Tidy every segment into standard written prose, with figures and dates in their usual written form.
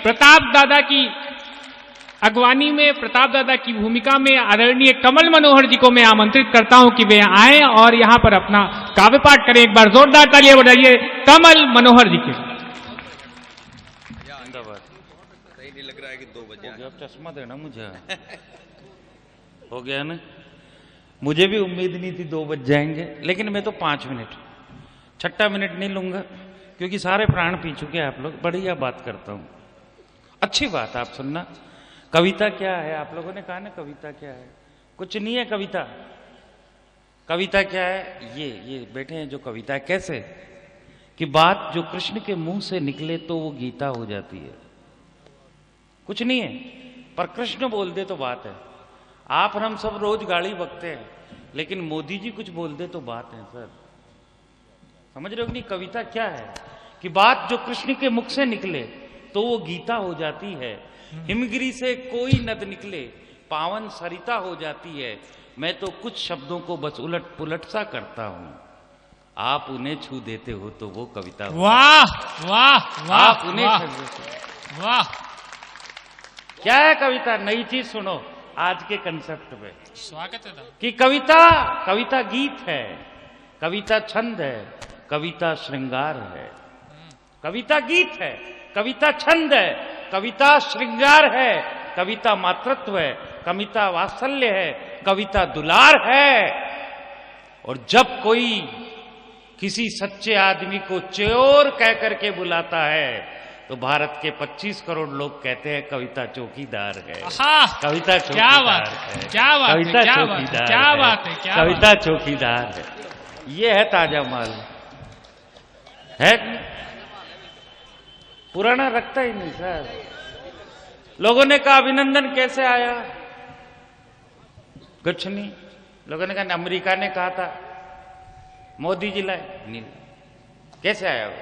प्रताप दादा की अगवानी में, प्रताप दादा की भूमिका में आदरणीय कमल मनोहर जी को मैं आमंत्रित करता हूं कि वे आए और यहां पर अपना काव्य पाठ करें। एक बार जोरदार तालियां बजाइए कमल मनोहर जी के। सही नहीं लग रहा है कि 2 बजे अब चश्मा देना मुझे हो गया ना। मुझे भी उम्मीद नहीं थी 2 बज जाएंगे, लेकिन मैं तो 5 मिनट, 6 मिनट नहीं लूंगा क्योंकि सारे प्राण पी चुके हैं आप लोग। बढ़िया बात करता हूं, अच्छी बात आप सुनना। कविता क्या है? आप लोगों ने कहा ना कविता क्या है? कुछ नहीं है कविता। कविता क्या है? ये बैठे हैं जो कविता है। कैसे कि बात जो कृष्ण के मुंह से निकले तो वो गीता हो जाती है। कुछ नहीं है, पर कृष्ण बोल दे तो बात है। आप और हम सब रोज गाड़ी बकते हैं, लेकिन मोदी जी कुछ बोल दे तो बात है। सर समझ रहे हो कि नहीं? कविता क्या है कि बात जो कृष्ण के मुख से निकले तो वो गीता हो जाती है। हिमगिरी से कोई नद निकले पावन सरिता हो जाती है। मैं तो कुछ शब्दों को बस उलट पुलट सा करता हूं, आप उन्हें छू देते हो तो वो कविता। वाह वाह वाह, आप उन्हें छू देते हो। वाह। क्या है कविता? नई चीज सुनो आज के कंसेप्ट में। स्वागत है कि कविता गीत है, कविता छंद है, कविता श्रृंगार है। कविता गीत है, कविता छंद है, कविता श्रृंगार है, कविता मातृत्व है, कविता वात्सल्य है, कविता दुलार है। और जब कोई किसी सच्चे आदमी को चोर कह करके बुलाता है तो भारत के 25 करोड़ लोग कहते हैं कविता चौकीदार है। कविता चौकीदार है, कविता चौकीदार है, कविता चौकीदार है। ये है ताजा माल है, पुराना रखता ही नहीं सर। लोगों ने कहा अभिनंदन कैसे आया? कुछ नहीं। लोगों ने कहा अमेरिका ने कहा था, मोदी जी लाए नहीं। कैसे आया वो?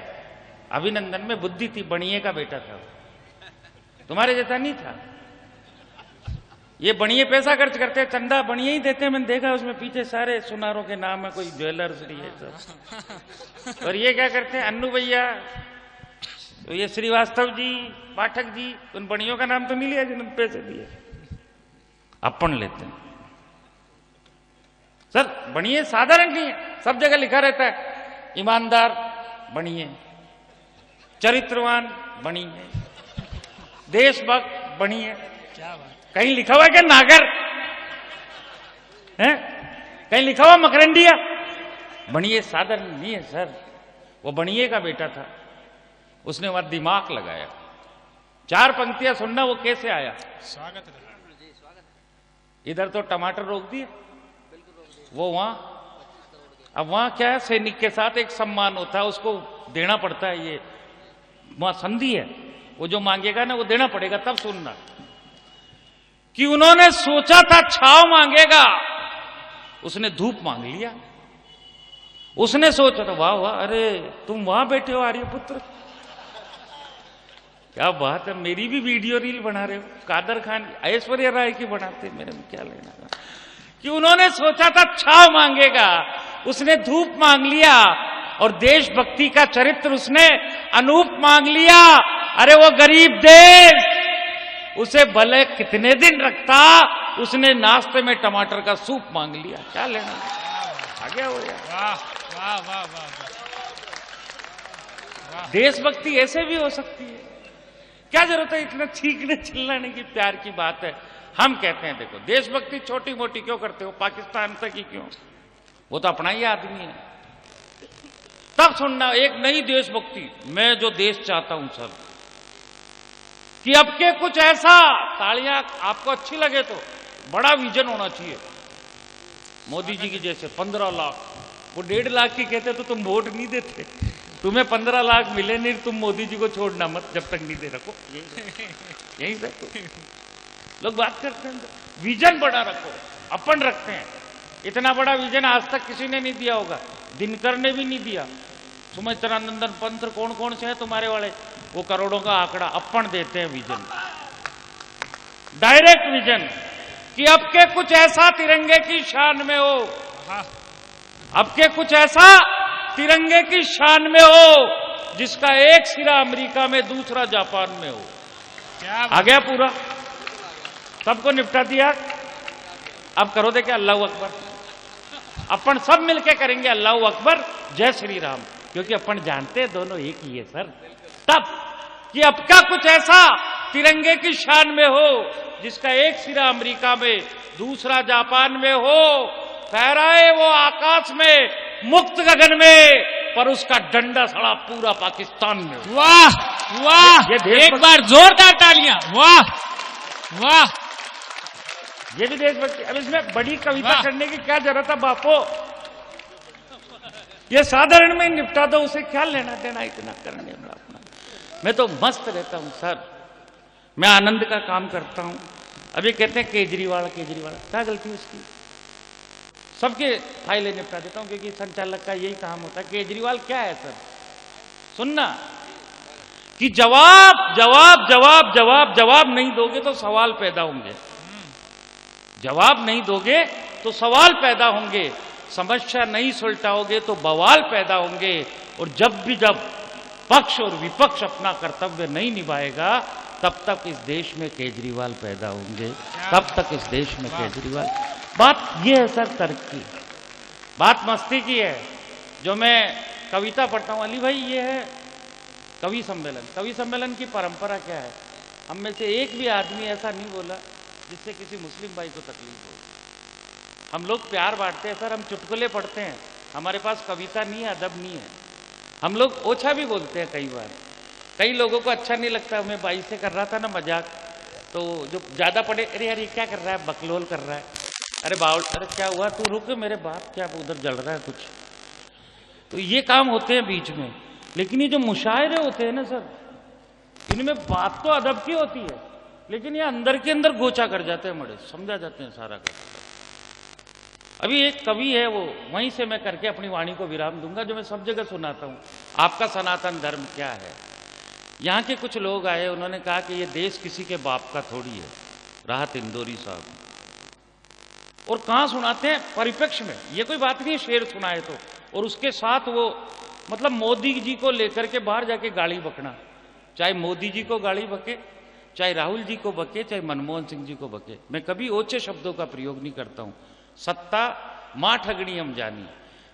अभिनंदन में बुद्धि थी, बणिए का बेटा था, तुम्हारे जैसा नहीं था। ये बणिए पैसा खर्च करते, चंदा बणिए ही देते। मैंने देखा उसमें पीछे सारे सुनारों के नाम है, कोई ज्वेलर्स है सब। और ये क्या करते हैं? अन्नू भैया, तो ये श्रीवास्तव जी, पाठक जी, उन बणियों का नाम तो नहीं लिया जिन्होंने पैसे दिए। अपन लेते हैं सर। बणिए साधारण नहीं है, सब जगह लिखा रहता है ईमानदार बणिए, चरित्रवान बणिए, देशभक्त बणिए। क्या बात? कहीं लिखा हुआ क्या नागर है? कहीं लिखा हुआ मकरंडिया? बणिए साधारण नहीं है सर। वो बणिए का बेटा था, उसने वहां दिमाग लगाया। 4 पंक्तियां सुनना वो कैसे आया। स्वागत है। इधर तो टमाटर रोक दिए, वो वहां। अब वहां क्या है, सैनिक के साथ एक सम्मान होता है, उसको देना पड़ता है। ये वहां संधि है, वो जो मांगेगा ना वो देना पड़ेगा। तब सुनना कि उन्होंने सोचा था छाव मांगेगा, उसने धूप मांग लिया। उसने सोचा था वाह वाह, अरे तुम वहां बैठे हो आर्यपुत्र, क्या बात है। मेरी भी वीडियो रील बना रहे हो। कादर खान, ऐश्वर्या राय की बनाते, मेरे में क्या लेना। कि उन्होंने सोचा था छाव मांगेगा, उसने धूप मांग लिया। और देशभक्ति का चरित्र उसने अनूप मांग लिया। अरे वो गरीब देश उसे भले कितने दिन रखता, उसने नाश्ते में टमाटर का सूप मांग लिया। क्या लेना, आ गया हो गया। वाह वाह वाह वाह। देशभक्ति ऐसे भी हो सकती है। क्या जरूरत है इतना चीखने चिल्लाने की? प्यार की बात है। हम कहते हैं देखो, देशभक्ति छोटी मोटी क्यों करते हो? पाकिस्तान तक ही क्यों? वो तो अपना ही आदमी है। तब सुनना एक नई देशभक्ति। मैं जो देश चाहता हूं सर, कि अब के कुछ ऐसा, तालियां आपको अच्छी लगे तो, बड़ा विजन होना चाहिए। मोदी जी की जैसे 15 लाख, वो 1.5 लाख की कहते तो तुम वोट नहीं देते। तुम्हें 15 लाख मिले नहीं, तुम मोदी जी को छोड़ना मत जब तक नहीं दे रखो। यही रखो। लोग बात करते हैं विजन बड़ा रखो, अपन रखते हैं। इतना बड़ा विजन आज तक किसी ने नहीं दिया होगा, दिनकर ने भी नहीं दिया। सुमित्रानंदन पंथ, कौन कौन से हैं तुम्हारे वाले, वो करोड़ों का आंकड़ा अपन देते हैं विजन, डायरेक्ट विजन। कि अब के कुछ ऐसा तिरंगे की शान में हो, अब के कुछ ऐसा तिरंगे की शान में हो जिसका एक सिरा अमेरिका में, दूसरा जापान में हो। क्या आ गया पूरा, सबको निपटा दिया। अब करो देखे अल्लाह अकबर, अपन सब मिलके करेंगे अल्लाह अकबर जय श्री राम, क्योंकि अपन जानते हैं दोनों एक ही है सर। तब कि अब का कुछ ऐसा तिरंगे की शान में हो जिसका एक सिरा अमेरिका में, दूसरा जापान में हो, फहराए वो आकाश में, मुक्त गगन में, पर उसका डंडा सड़ा पूरा पाकिस्तान में हो। वाह वाह, ये देश एक बार जोरदार तालियां, वाह वाह। ये भी देशभक्ति। अब इसमें बड़ी कविता वाह। करने की क्या जरूरत है बापो, ये साधारण में निपटा दो, उसे क्या लेना देना इतना करने में अपना। मैं तो मस्त रहता हूं सर, मैं आनंद का काम करता हूं। अभी कहते हैं केजरीवाल केजरीवाल, क्या गलती उसकी, सबके फाइलें निपटा देता हूं, क्योंकि संचालक का यही काम होता है। केजरीवाल क्या है सर, सुनना कि जवाब जवाब जवाब जवाब जवाब नहीं दोगे तो सवाल पैदा होंगे, जवाब नहीं दोगे तो सवाल पैदा होंगे, समस्या नहीं सुलझाओगे तो बवाल पैदा होंगे। और जब पक्ष और विपक्ष अपना कर्तव्य नहीं निभाएगा तब तक इस देश में केजरीवाल पैदा होंगे, तब तक इस देश में केजरीवाल। बात यह है सर तर्क की, बात मस्ती की है। जो मैं कविता पढ़ता हूं अली भाई, ये है कवि सम्मेलन। कवि सम्मेलन की परंपरा क्या है, हम में से एक भी आदमी ऐसा नहीं बोला जिससे किसी मुस्लिम भाई को तकलीफ हो। हम लोग प्यार बांटते हैं सर, हम चुटकुले पढ़ते हैं, हमारे पास कविता नहीं है, अदब नहीं है। हम लोग ओछा भी बोलते हैं कई बार, कई लोगों को अच्छा नहीं लगता। मैं भाई से कर रहा था ना मजाक, तो जो ज्यादा पढ़े, अरे यार ये क्या कर रहा है, बकलोल कर रहा है, अरे बाउल, अरे क्या हुआ तू रुक, मेरे बाप क्या उधर जल रहा है कुछ। तो ये काम होते हैं बीच में। लेकिन ये जो मुशायरे होते हैं ना सर, इनमें बात तो अदब की होती है, लेकिन ये अंदर के अंदर गोचा कर जाते हैं, मड़े समझा जाते हैं सारा का। अभी एक कवि है, वो वहीं से मैं करके अपनी वाणी को विराम दूंगा, जो मैं सब जगह सुनाता हूं, आपका सनातन धर्म क्या है। यहां के कुछ लोग आए, उन्होंने कहा कि ये देश किसी के बाप का थोड़ी है, राहत इंदौरी साहब। और कहां सुनाते हैं, परिप्रेक्ष्य में, ये कोई बात नहीं है शेर सुनाए तो। और उसके साथ वो मतलब मोदी जी को लेकर के बाहर जाके गाली बकना, चाहे मोदी जी को गाली बके, चाहे राहुल जी को बके, चाहे मनमोहन सिंह जी को बके। मैं कभी ओछे शब्दों का प्रयोग नहीं करता हूं। सत्ता मां ठगनी हम जानी,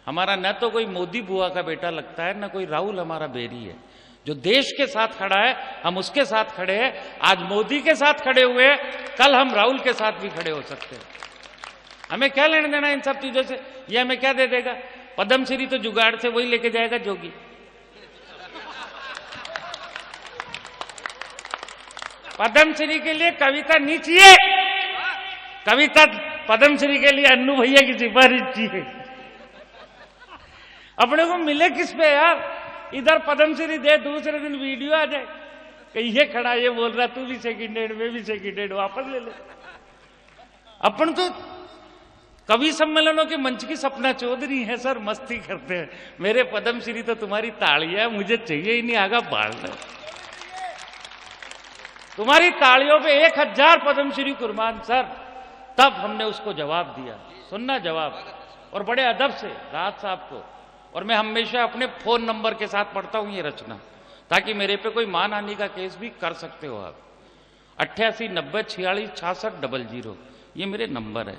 हमारा न तो कोई मोदी बुआ का बेटा लगता है, न कोई राहुल हमारा बेरी है। जो देश के साथ खड़ा है हम उसके साथ खड़े हैं। आज मोदी के साथ खड़े हुए, कल हम राहुल के साथ भी खड़े हो सकते हैं। हमें क्या लेना देना इन सब चीजों से, ये हमें क्या दे देगा। पद्मश्री तो जुगाड़ से वही लेके जाएगा जोगी। पद्मश्री के लिए कविता नहीं चाहिए, कविता पद्मश्री के लिए अन्नू भैया की सिफारिश चाहिए। अपने को मिले किस पे यार, इधर पद्मश्री दे, दूसरे दिन वीडियो आ जाए कि ये खड़ा ये बोल रहा, तू भी सेकंड हैंड, मैं भी सेकंड हैंड, वापस ले ले। अपन तो कवि सम्मेलनों के मंच की सपना चौधरी है सर, मस्ती करते हैं। मेरे पद्मश्री तो तुम्हारी तालियां, मुझे चाहिए ही नहीं आगा बाढ़। तुम्हारी तालियों पे 1000 पद्मश्री कुर्बान सर। तब हमने उसको जवाब दिया, सुनना जवाब, और बड़े अदब से राहत साहब को। और मैं हमेशा अपने फोन नंबर के साथ पढ़ता हूं ये रचना, ताकि मेरे पे कोई मानहानि का केस भी कर सकते हो आप। 88 90 46 66 00, ये मेरे नंबर है,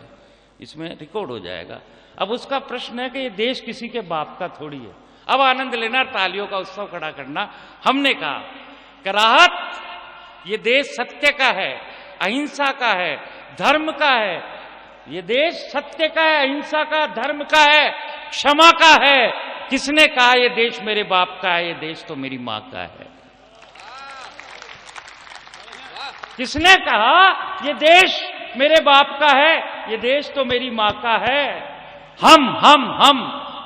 इसमें रिकॉर्ड हो जाएगा। अब उसका प्रश्न है कि ये देश किसी के बाप का थोड़ी है। अब आनंद लेना, तालियों का उत्सव खड़ा करना। हमने कहा कि राहत, ये देश सत्य का है, अहिंसा का है, धर्म का है। ये देश सत्य का है, अहिंसा का, धर्म का है, क्षमा का है। किसने कहा ये देश मेरे बाप का है, ये देश तो मेरी मां का है। किसने कहा ये देश मेरे बाप का है, ये देश तो मेरी मां का है। हम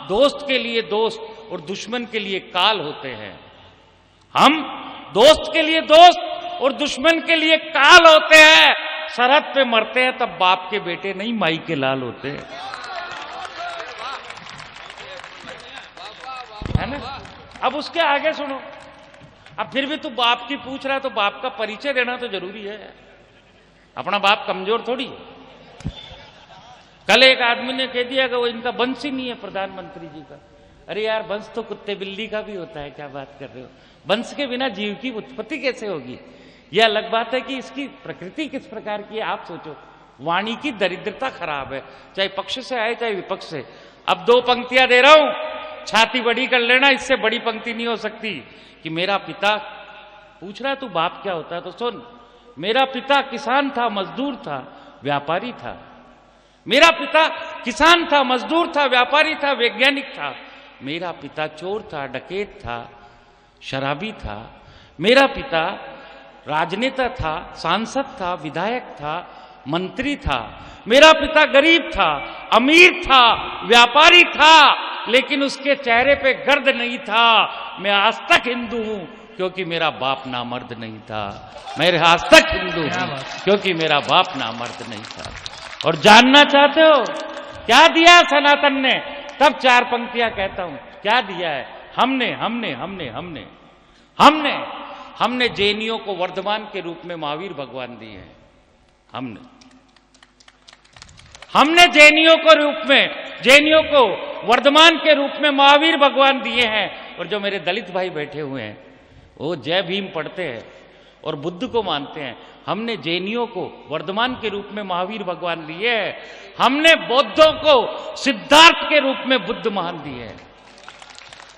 दोस्त के लिए दोस्त और दुश्मन के लिए काल होते हैं। हम दोस्त के लिए दोस्त और दुश्मन के लिए काल होते हैं। सरहद पे मरते हैं तब बाप के बेटे नहीं, माई के लाल होते हैं, है ना। अब उसके आगे सुनो, अब फिर भी तू बाप की पूछ रहा है तो बाप का परिचय देना तो जरूरी है। अपना बाप कमजोर थोड़ी है। कल एक आदमी ने कह दिया कि वो इनका वंश ही नहीं है प्रधानमंत्री जी का। अरे यार, वंश तो कुत्ते बिल्ली का भी होता है, क्या बात कर रहे हो। वंश के बिना जीव की उत्पत्ति कैसे होगी। यह अलग बात है कि इसकी प्रकृति किस प्रकार की है आप सोचो। वाणी की दरिद्रता खराब है, चाहे पक्ष से आए चाहे विपक्ष से। अब 2 पंक्तियां दे रहा हूं, छाती बड़ी कर लेना, इससे बड़ी पंक्ति नहीं हो सकती। कि मेरा पिता, पूछ रहा तू बाप क्या होता है, तो सुन, मेरा पिता किसान था, मजदूर था, व्यापारी था। मेरा पिता किसान था, मजदूर था, व्यापारी था, वैज्ञानिक था। मेरा पिता चोर था, डकैत था, शराबी था। मेरा पिता राजनेता था, सांसद था, विधायक था, मंत्री था। मेरा पिता गरीब था, अमीर था, व्यापारी था, लेकिन उसके चेहरे पे गर्द नहीं था। मैं आज तक हिंदू हूं क्योंकि मेरा बाप नामर्द नहीं था। मैं आज तक हिंदू हूं क्योंकि मेरा बाप नामर्द नहीं था। और जानना चाहते हो क्या दिया है सनातन ने? तब 4 पंक्तियां कहता हूं क्या दिया है। हमने जैनियों को वर्धमान के रूप में महावीर भगवान दिए हैं। हमने जैनियों को वर्धमान के रूप में महावीर भगवान दिए हैं। और जो मेरे दलित भाई बैठे हुए हैं वो जय भीम पढ़ते हैं और बुद्ध को मानते हैं। हमने जैनियों को वर्धमान के रूप में महावीर भगवान दिए हैं। हमने बौद्धों को सिद्धार्थ के रूप में बुद्ध मान दिए हैं।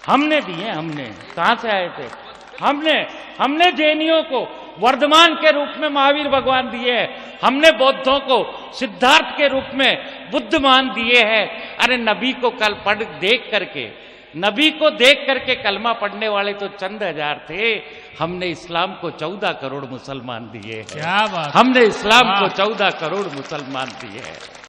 हमने दिए, हमने कहां से आए थे? हमने जैनियों को वर्धमान के रूप में महावीर भगवान दिए हैं। हमने बौद्धों को सिद्धार्थ के रूप में बुद्ध मान दिए हैं। अरे नबी को कल नबी को देख करके कलमा पढ़ने वाले तो चंद हजार थे। हमने इस्लाम को 14 करोड़ मुसलमान दिए हैं। क्या बात, हमने इस्लाम को 14 करोड़ मुसलमान दिए हैं।